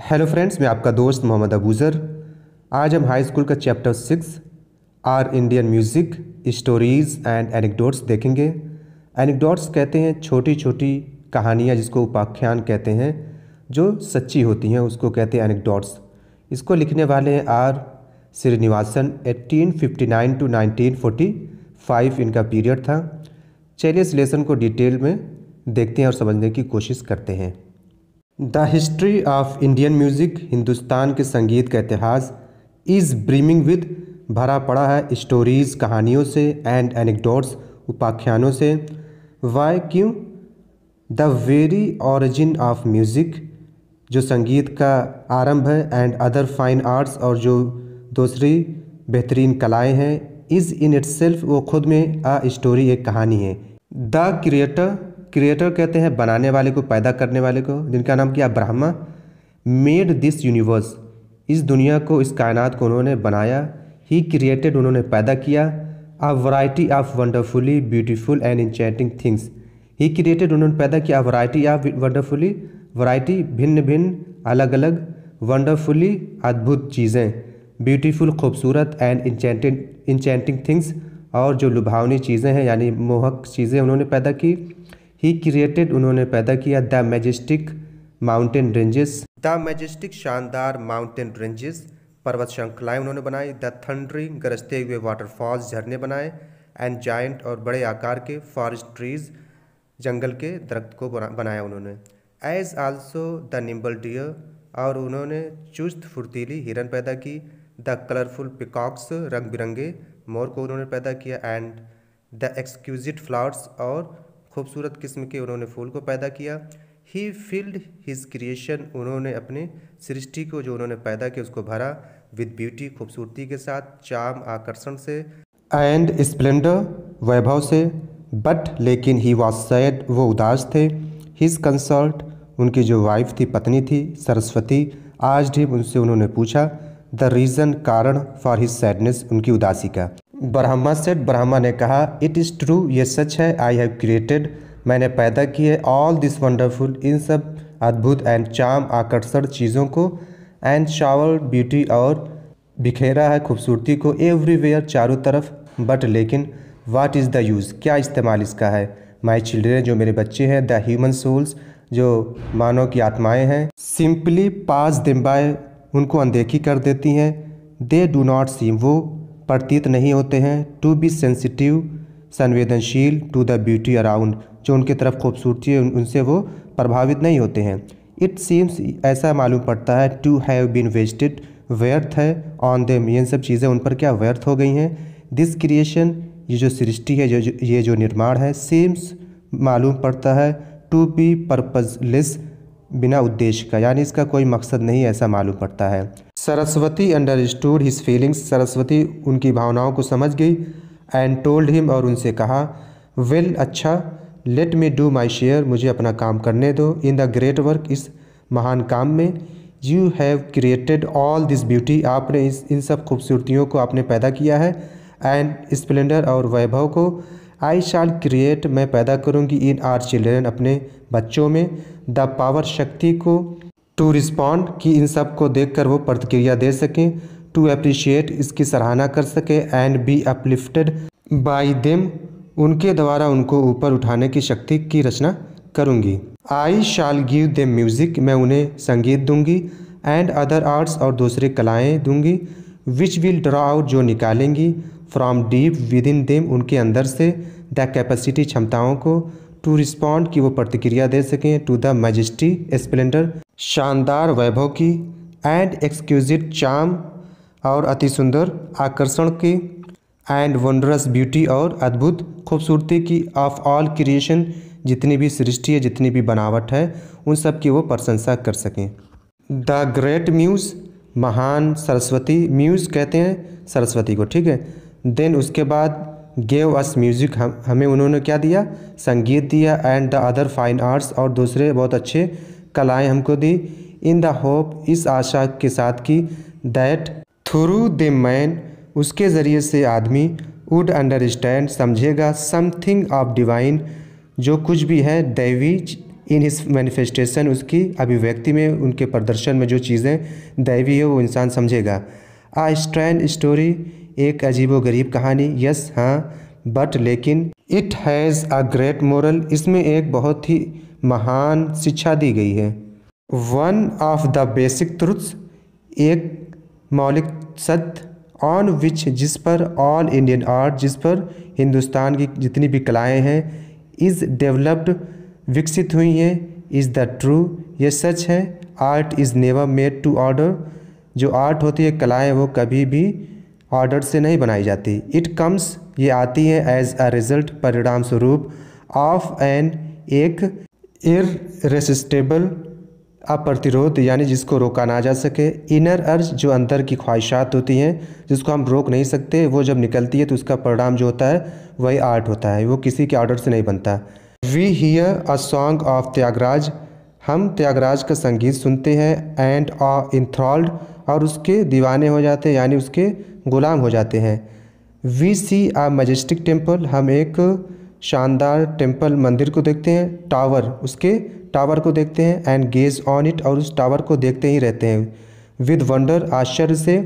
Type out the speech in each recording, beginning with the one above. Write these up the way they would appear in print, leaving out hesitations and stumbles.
Hello friends, मैं आपका दोस्त मोहम्मद अबूज़र। आज हम हाई स्कूल का chapter 6 our Indian music stories and anecdotes देखेंगे। एनेक्डोट्स कहते हैं छोटी छोटी कहानियाँ, जिसको उपाख्यान कहते हैं, जो सच्ची होती हैं, उसको कहते हैं एनेक्डोट्स। इसको लिखने वाले हैं आर श्रीनिवासन। 1859 to 1945 इनका पीरियड था। चलिए इस लेसन को डिटेल में देखते हैं और समझने की कोशिश करते हैं। The history of Indian music, Hindustan के संगीत का इतिहास, इज़ ब्रीमिंग विद, भरा पड़ा है स्टोरीज़, कहानियों से, एंड एनेक्डोट्स, उपाख्यानों से। वाई, क्यों? The very origin of music, जो संगीत का आरंभ है, एंड अदर फाइन आर्ट्स, और जो दूसरी बेहतरीन कलाएँ हैं, इज़ इन इटसेल्फ, वो खुद में आ स्टोरी, एक कहानी है। द क्रिएटर, क्रिएटर कहते हैं बनाने वाले को, पैदा करने वाले को, जिनका नाम क्या? ब्रह्मा। मेड दिस यूनिवर्स, इस दुनिया को, इस कायनात को उन्होंने बनाया। ही क्रिएटेड, उन्होंने पैदा किया। A variety of wonderfully beautiful and enchanting things, he created, उन्होंने पैदा किया। वैरायटी ऑफ वंडरफुली, वैरायटी भिन्न भिन्न, अलग अलग, वंडरफुली अद्भुत चीज़ें, ब्यूटीफुल खूबसूरत, एंड इंचेंटिंग थिंग्स, और जो लुभावनी चीज़ें हैं यानी मोहक चीज़ें उन्होंने पैदा की। ही क्रिएटेड, उन्होंने पैदा किया। The majestic mountain ranges, the majestic शानदार माउंटेन रेंजेस, पर्वत श्रृंखलाएँ उन्होंने बनाई। द थंडरिंग, गरजते हुए वाटरफॉल्स, झरने बनाए। एंड जायंट, और बड़े आकार के फॉरेस्ट ट्रीज, जंगल के दरख्त को बनाया उन्होंने। As also the nimble deer, और उन्होंने चुस्त फुर्तीली हिरन पैदा की। द कलरफुल पिकॉक्स, रंग बिरंगे मोर को उन्होंने पैदा किया। एंड द एक्सक्यूजिट फ्लावर्स, और खूबसूरत किस्म के उन्होंने फूल को पैदा किया। ही फील्ड हिज क्रिएशन, उन्होंने अपने सृष्टि को, जो उन्होंने पैदा किया, उसको भरा। विद ब्यूटी, खूबसूरती के साथ। चार्म, आकर्षण से। एंड स्प्लेंडर, वैभव से। बट, लेकिन ही वॉज सैड, वो उदास थे। हिज कंसल्ट, उनकी जो वाइफ थी, पत्नी थी, सरस्वती, आज भी उनसे उन्होंने पूछा द रीज़न, कारण, फॉर हिज सैडनेस, उनकी उदासी का। ब्रह्मा सेड, ब्रह्मा ने कहा, इट इज़ ट्रू, ये सच है। आई हैव क्रिएटेड, मैंने पैदा किए। ऑल दिस वंडरफुल, इन सब अद्भुत, एंड चार्म, आकर्षण चीज़ों को। एंड शावर ब्यूटी, और बिखेरा है खूबसूरती को। एवरीवेयर, चारों तरफ। बट, लेकिन, व्हाट इज़ द यूज़, क्या इस्तेमाल इसका है? माई चिल्ड्रेन, जो मेरे बच्चे हैं। द ह्यूमन सोल्स, जो मानव की आत्माएँ हैं। सिंपली पास देम बाय, उनको अनदेखी कर देती हैं। दे डू नॉट सीम, वो प्रतीत नहीं होते हैं। टू बी सेंसिटिव, संवेदनशील। टू द ब्यूटी अराउंड, जो उनकी तरफ खूबसूरती है, उनसे वो प्रभावित नहीं होते हैं। इट सीम्स, ऐसा मालूम पड़ता है। टू हैव बीन वेस्टेड, व्यर्थ है। ऑन देम, ये सब चीज़ें उन पर क्या व्यर्थ हो गई हैं। दिस क्रिएशन, ये जो सृष्टि है, ये जो निर्माण है। सीम्स, मालूम पड़ता है। टू बी पर्पजलेस, बिना उद्देश्य का, यानी इसका कोई मकसद नहीं, ऐसा मालूम पड़ता है। Saraswati understood his feelings, Saraswati उनकी भावनाओं को समझ गई। एंड टोल्ड हिम, और उनसे कहा, वेल, अच्छा, let me do my share, मुझे अपना काम करने दो। इन द ग्रेट वर्क, इस महान काम में। You have created all this beauty, आपने इन सब खूबसूरतियों को आपने पैदा किया है। एंड स्प्लेंडर, और वैभव को। आई शाल क्रिएट, मैं पैदा करूँगी। इन आर चिल्ड्रेन, अपने बच्चों में। द पावर, शक्ति को। टू रिस्पॉन्ड, कि इन सब को देख कर वो प्रतिक्रिया दे सकें। टू अप्रिशिएट, इसकी सराहना कर सके। And be uplifted by them, उनके द्वारा उनको ऊपर उठाने की शक्ति की रचना करूँगी। आई शाल गिव देम म्यूज़िक, मैं उन्हें संगीत दूंगी। एंड अदर आर्ट्स, और दूसरी कलाएँ दूंगी। विच विल ड्रॉ आउट, जो निकालेंगी। From deep within them, उनके अंदर से। द कैपेसिटी, क्षमताओं को। टू रिस्पॉन्ड, कि वो प्रतिक्रिया दे सकें। टू द मैजेस्टी, स्प्लेंडर, शानदार वैभव की। एंड एक्सक्यूजिट चार्म, और अति सुंदर आकर्षण की। एंड वंडरस ब्यूटी, और अद्भुत खूबसूरती की। ऑफ ऑल क्रिएशन, जितनी भी सृष्टि है, जितनी भी बनावट है, उन सब की वो प्रशंसा कर सकें। द ग्रेट म्यूज़, महान सरस्वती, म्यूज़ कहते हैं सरस्वती को, ठीक है। देन उसके बाद गेव अस म्यूज़िक, हमें उन्होंने क्या दिया? संगीत दिया। And the other fine arts, और दूसरे बहुत अच्छे कलाएँ हमको दी। इन द होप, इस आशा के साथ कि दैट थ्रू द मैन, उसके ज़रिए से आदमी वुड अंडरस्टैंड, समझेगा। समथिंग ऑफ डिवाइन, जो कुछ भी है दैवी, इन हिज मैनिफेस्टेशन, उसकी अभिव्यक्ति में, उनके प्रदर्शन में जो चीज़ें दैवी है वो इंसान समझेगा। आ स्ट्रैंड स्टोरी, एक अजीबोगरीब कहानी। यस हाँ, बट लेकिन it has a great moral, इसमें एक बहुत ही महान शिक्षा दी गई है। One of the basic truths, एक मौलिक सत्य, ऑन विच, जिस पर, ऑल इंडियन आर्ट, जिस पर हिंदुस्तान की जितनी भी कलाएँ हैं, इज़ डेवलप्ड, विकसित हुई हैं, इज़ द ट्रू, ये सच है। Art is never made to order, जो आर्ट होती है, कलाएँ, वो कभी भी ऑर्डर से नहीं बनाई जाती। इट कम्स, ये आती है, एज अ रिजल्ट, परिणाम स्वरूप, ऑफ एन, एक इररेसिस्टेबल, अप्रतिरोध, यानी जिसको रोका ना जा सके, इनर अर्ज, जो अंदर की ख्वाहिशात होती हैं जिसको हम रोक नहीं सकते, वो जब निकलती है तो उसका परिणाम जो होता है वही आर्ट होता है, वो किसी के ऑर्डर से नहीं बनता। We hear a song of Tyagaraja, हम त्यागराज का संगीत सुनते हैं, एंड आ इंथ्रॉल्ड, और उसके दीवाने हो जाते हैं, यानी उसके गुलाम हो जाते हैं। We see a majestic temple, हम एक शानदार टेम्पल, मंदिर को देखते हैं। टावर, उसके टावर को देखते हैं। एंड गेज ऑन इट, और उस टावर को देखते ही रहते हैं। विद वंडर, आश्चर्य से।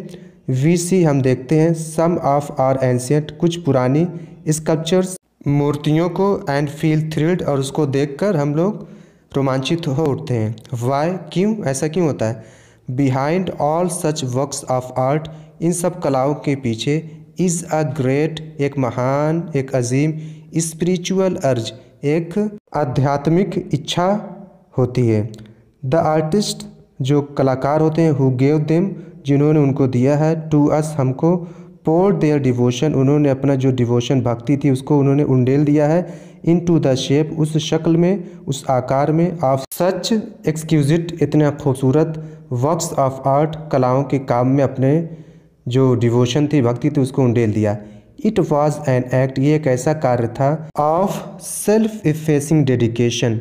वी सी, हम देखते हैं। सम ऑफ आर एंशियंट, कुछ पुरानी स्कल्पचर्स, मूर्तियों को। एंड फील थ्रिल्ड, और उसको देखकर हम लोग रोमांचित हो उठते हैं। वाई, क्यों, ऐसा क्यों होता है। Behind all such works of art, इन सब कलाओं के पीछे, इज़ अ ग्रेट, एक महान, एक अजीम, स्पिरिचुअल अर्ज, एक आध्यात्मिक इच्छा होती है। द आर्टिस्ट, जो कलाकार होते हैं, हु गेव देम, जिन्होंने उनको दिया है, टू अस, हमको, पोर देयर डिवोशन, उन्होंने अपना जो डिवोशन, भक्ति थी, उसको उन्होंने उंडेल दिया है, इन टू द शेप, उस शक्ल में, उस आकार में, ऑफ सच एक्सक्यूजिट, इतना खूबसूरत, वर्क्स ऑफ आर्ट, कलाओं के काम में अपने जो डिवोशन थी, भक्ति थी, उसको उंडेल दिया। इट वॉज एन एक्ट, ये एक ऐसा कार्य था, of self effacing dedication,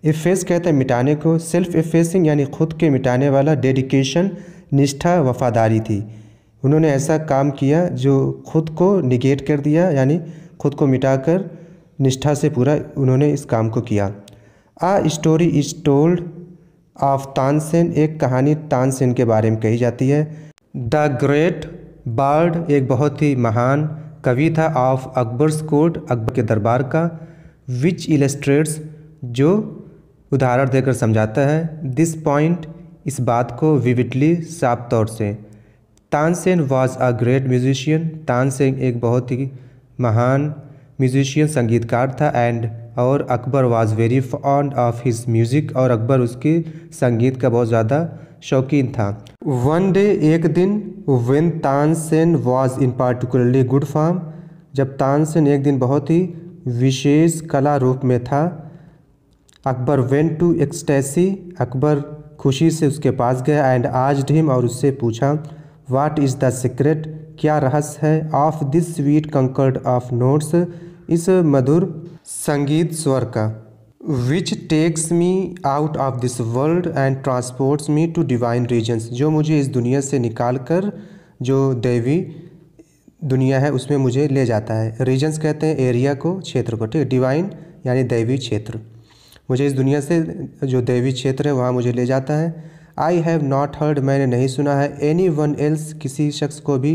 efface कहते हैं मिटाने को, सेल्फ इफेसिंग यानी खुद के मिटाने वाला, डेडिकेशन निष्ठा, वफादारी थी। उन्होंने ऐसा काम किया जो खुद को निगेट कर दिया, यानी खुद को मिटाकर निष्ठा से पूरा उन्होंने इस काम को किया। A story is told of Tansen, एक कहानी तानसेन के बारे में कही जाती है। द ग्रेट बार्ड, एक बहुत ही महान कवि था, ऑफ अकबर्स कोर्ट, अकबर के दरबार का, विच इलस्ट्रेट्स, जो उदाहरण देकर समझाता है, दिस पॉइंट, इस बात को, विविडली, साफ तौर से। Tansen was a great musician, Tansen एक बहुत ही महान म्यूजिशियन, संगीतकार था। एंड, और Akbar was very fond of his music, और अकबर उसके संगीत का बहुत ज़्यादा शौकीन था। वन डे, एक दिन, when Tansen was in particularly good form, जब तानसेन एक दिन बहुत ही विशेष कला रूप में था, Akbar went to ecstasy, Akbar खुशी से उसके पास गया, एंड आस्क्ड हिम, और उससे पूछा, व्हाट इज़ द सीक्रेट, क्या रहस्य है, of this sweet concord of notes, इस मधुर संगीत स्वर का, which takes me out of this world and transports me to divine regions, जो मुझे इस दुनिया से निकाल कर जो दैवी दुनिया है उसमें मुझे ले जाता है। रीजन्स कहते हैं एरिया को, क्षेत्र को, ठीक है। डिवाइन यानी दैवी क्षेत्र, मुझे इस दुनिया से जो दैवी क्षेत्र है वहाँ मुझे ले जाता है। आई हैव नॉट हर्ड, मैंने नहीं सुना है, एनी वन एल्स, किसी शख्स को भी,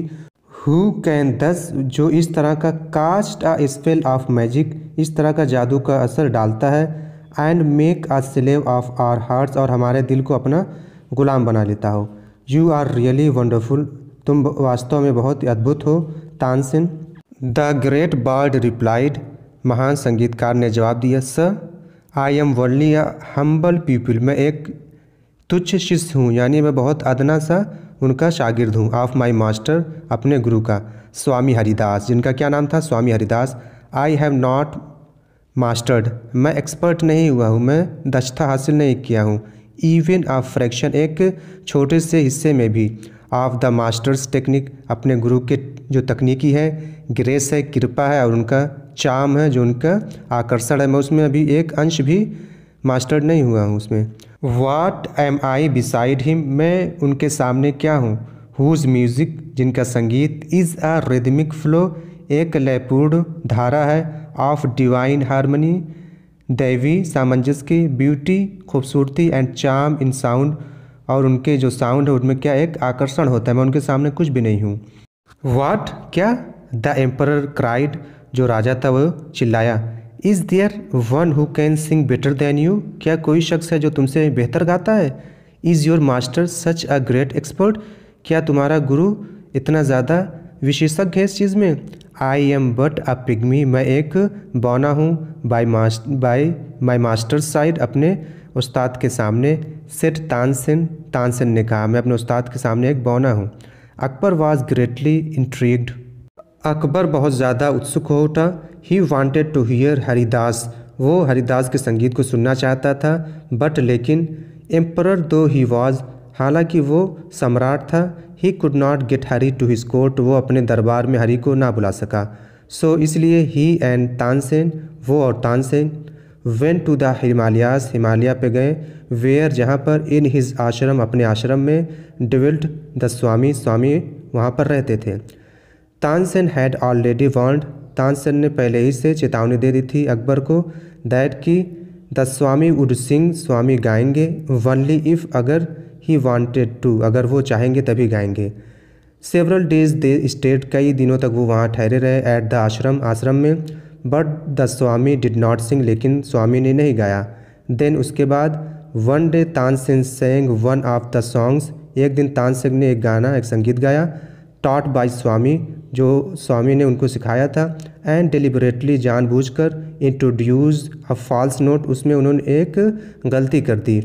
हु कैन दस, जो इस तरह का, cast a spell of magic, इस तरह का जादू का असर डालता है, and make a slave of our hearts, और हमारे दिल को अपना गुलाम बना लेता हो। यू आर रियली वंडरफुल, तुम वास्तव में बहुत ही अद्भुत हो, Tansen. The great bard replied, महान संगीतकार ने जवाब दिया, sir I am only a humble people, मैं एक तुच्छ शिष्य हूँ, यानी मैं बहुत अदना सा उनका शागिर्द हूँ, ऑफ माई मास्टर, अपने गुरु का, स्वामी हरिदास, जिनका क्या नाम था, Swami Haridas. I have not mastered, मैं एक्सपर्ट नहीं हुआ हूँ, मैं दक्षता हासिल नहीं किया हूँ, इवन अ फ्रैक्शन, एक छोटे से हिस्से में भी, ऑफ द मास्टर्स टेक्निक, अपने गुरु के जो तकनीकी है, ग्रेस है, कृपा है, और उनका चार्म है, जो उनका आकर्षण है, मैं उसमें अभी एक अंश भी मास्टर्ड नहीं हुआ हूँ उसमें। वाट एम आई बिसाइड हिम, मैं उनके सामने क्या हूँ, हुज म्यूज़िक, जिनका संगीत, इज़ अ रिदमिक फ्लो, एक लयपूर्ण धारा है, ऑफ डिवाइन हारमनी, दैवी सामंजस्य की, ब्यूटी खूबसूरती, एंड चार्म इन साउंड, और उनके जो साउंड है उनमें क्या एक आकर्षण होता है, मैं उनके सामने कुछ भी नहीं हूँ। व्हाट, क्या? द एम्परर क्राइड, जो राजा था वो चिल्लाया। Is there one who can sing better than you, क्या कोई शख्स है जो तुमसे बेहतर गाता है? Is your master such a great expert, क्या तुम्हारा गुरु इतना ज़्यादा विशेषज्ञ है इस चीज़ में? I am but a pygmy, मैं एक बौना हूँ, बाय माई मास्टर साइड, अपने उस्ताद के सामने। सेट तानसेन, तानसेन ने कहा, मैं अपने उस्ताद के सामने एक बौना हूँ। Akbar was greatly intrigued, Akbar बहुत ज़्यादा उत्सुक हो उठा। He wanted to hear Haridas, वो हरिदास के संगीत को सुनना चाहता था। बट लेकिन एम्परर दो ही वॉज, हालांकि वो सम्राट था, he could not get Hari to his court, वो अपने दरबार में हरी को ना बुला सका। सो इसलिए ही एंड तानसेन, वो और Tansen, went to the Himalayas, Himalaya पे गए। वेयर, जहाँ पर, इन हिज आश्रम, अपने आश्रम में, डिविल्ट द स्वामी, स्वामी वहाँ पर रहते थे। Tansen had already warned, Tansen ने पहले ही से चेतावनी दे दी थी अकबर को, दैट कि द स्वामी वुड सिंग, स्वामी गाएंगे, वनली इफ़, अगर, ही वांटेड टू, अगर वो चाहेंगे तभी गाएंगे। सेवरल डेज दे स्टेड, कई दिनों तक वो वहाँ ठहरे रहे, एट द आश्रम, आश्रम में। But the Swami did not sing, लेकिन स्वामी ने नहीं गाया। देन, उसके बाद, one day Tansen sang one of the songs, एक दिन तानसेन ने एक गाना, एक संगीत गाया, टॉट बाय स्वामी, जो स्वामी ने उनको सिखाया था, एंड डिलिबरेटली, जानबूझकर, इंट्रोड्यूस अ फॉल्स नोट, उसमें उन्होंने एक गलती कर दी।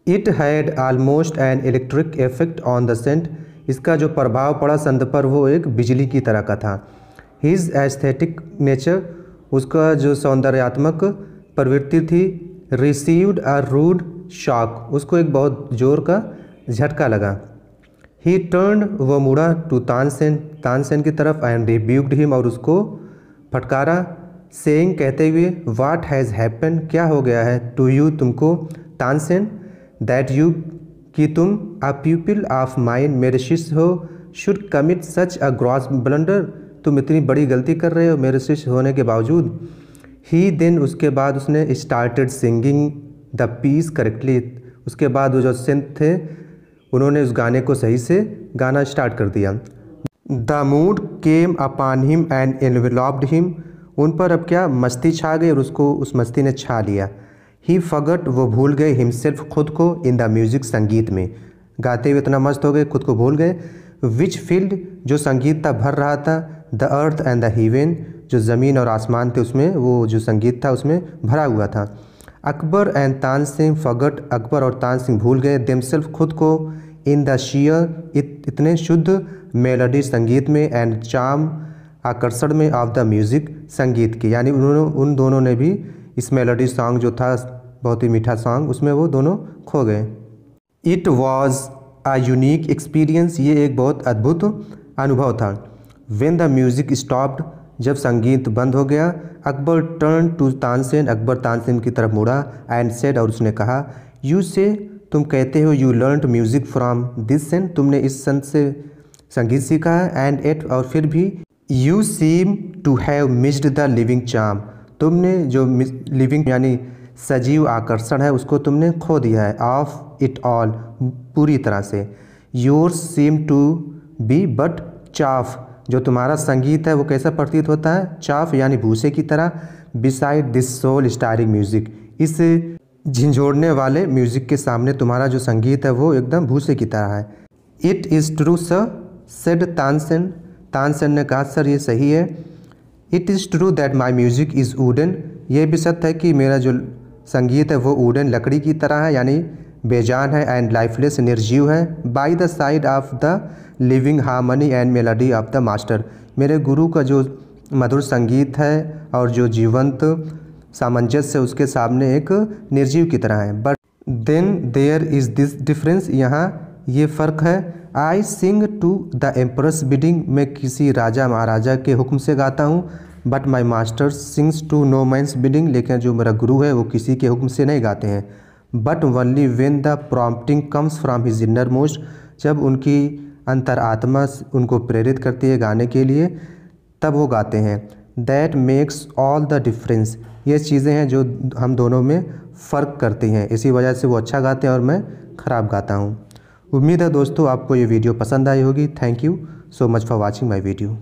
It had almost an electric effect on the saint, इसका जो प्रभाव पड़ा संत पर वो एक बिजली की तरह का था। हिज एस्थेटिक नेचर, उसका जो सौंदर्यात्मक प्रवृत्ति थी, रिसीव्ड अ रूड शॉक, उसको एक बहुत जोर का झटका लगा। ही टर्न, वो मुड़ा, टू तानसेन, तानसेन की तरफ, एंड रिब्यूक्ड हिम, और उसको फटकारा, सेइंग, कहते हुए, व्हाट हैज़ हैपन, क्या हो गया है, टू यू, तुमको, तानसेन, दैट यू, कि तुम, अ प्यूपिल ऑफ माइन, मेरे शिष्य हो, should commit such a gross blunder, तुम इतनी बड़ी गलती कर रहे हो मेरे शिष्य होने के बावजूद। ही देन, उसके बाद उसने started singing the piece correctly, उसके बाद वो जो सिंथ थे उन्होंने उस गाने को सही से गाना स्टार्ट कर दिया। The mood came upon him and enveloped him, उन पर अब क्या मस्ती छा गई और उसको उस मस्ती ने छा लिया। ही फगट, वो भूल गए, हिमसेल्फ, खुद को, इन द म्यूजिक, संगीत में, गाते हुए इतना मस्त हो गए खुद को भूल गए। विच फील्ड, जो संगीत था भर रहा था, the earth and the haven, जो ज़मीन और आसमान थे उसमें वो जो संगीत था उसमें भरा हुआ था। अकबर एंड तानसेन फगट, अकबर और तानसेन भूल गए, देमसेल्फ, खुद को, इन द शियर, इतने शुद्ध, मेलोडी, संगीत में, एंड चार्म, आकर्षण में, ऑफ द म्यूज़िक, संगीत की, यानी उन दोनों ने भी इस मेलोडी सॉन्ग जो था बहुत ही मीठा सॉन्ग, उसमें वो दोनों खो गए। It was a unique experience, ये एक बहुत अद्भुत अनुभव था। व्हेन द म्यूज़िक स्टॉप्ड, जब संगीत बंद हो गया, अकबर टर्न टू तानसेन, अकबर तानसेन की तरफ मुड़ा, एंड सेड, और उसने कहा, यू से, तुम कहते हो, you learned music from this saint, तुमने इस संत से संगीत सीखा है, एंड एट, और फिर भी, you seem to have missed the living charm, तुमने जो लिविंग यानी सजीव आकर्षण है उसको तुमने खो दिया है, ऑफ इट ऑल, पूरी तरह से। Yours seem to be but chaff, जो तुम्हारा संगीत है वो कैसा प्रतीत होता है, चाफ यानी भूसे की तरह, beside this soul stirring music, इस झिंझोड़ने वाले म्यूज़िक के सामने तुम्हारा जो संगीत है वो एकदम भूसे की तरह है। It is true sir, said Tansen, Tansen ने कहा, सर ये सही है। It is true that my music is wooden, ये भी सत्य है कि मेरा जो संगीत है वो वुडन, लकड़ी की तरह है, यानी बेजान है, एंड लाइफलेस, निर्जीव है, by the side of the living harmony and melody of the master, मेरे गुरु का जो मधुर संगीत है और जो जीवंत सामंजस्य है उसके सामने एक निर्जीव की तरह है। But then there is this difference, यहाँ ये फ़र्क है। I sing to the emperor's bidding, मैं किसी राजा महाराजा के हुक्म से गाता हूँ, but my master sings to no man's bidding, लेकिन जो मेरा गुरु है वो किसी के हुक्म से नहीं गाते हैं। But only when the prompting comes from his inner most, जब उनकी अंतरात्मा उनको प्रेरित करती है गाने के लिए तब वो गाते हैं। That makes all the difference. ये चीज़ें हैं जो हम दोनों में फ़र्क करती हैं, इसी वजह से वो अच्छा गाते हैं और मैं ख़राब गाता हूँ। उम्मीद है दोस्तों आपको ये वीडियो पसंद आई होगी। Thank you so much for watching my video.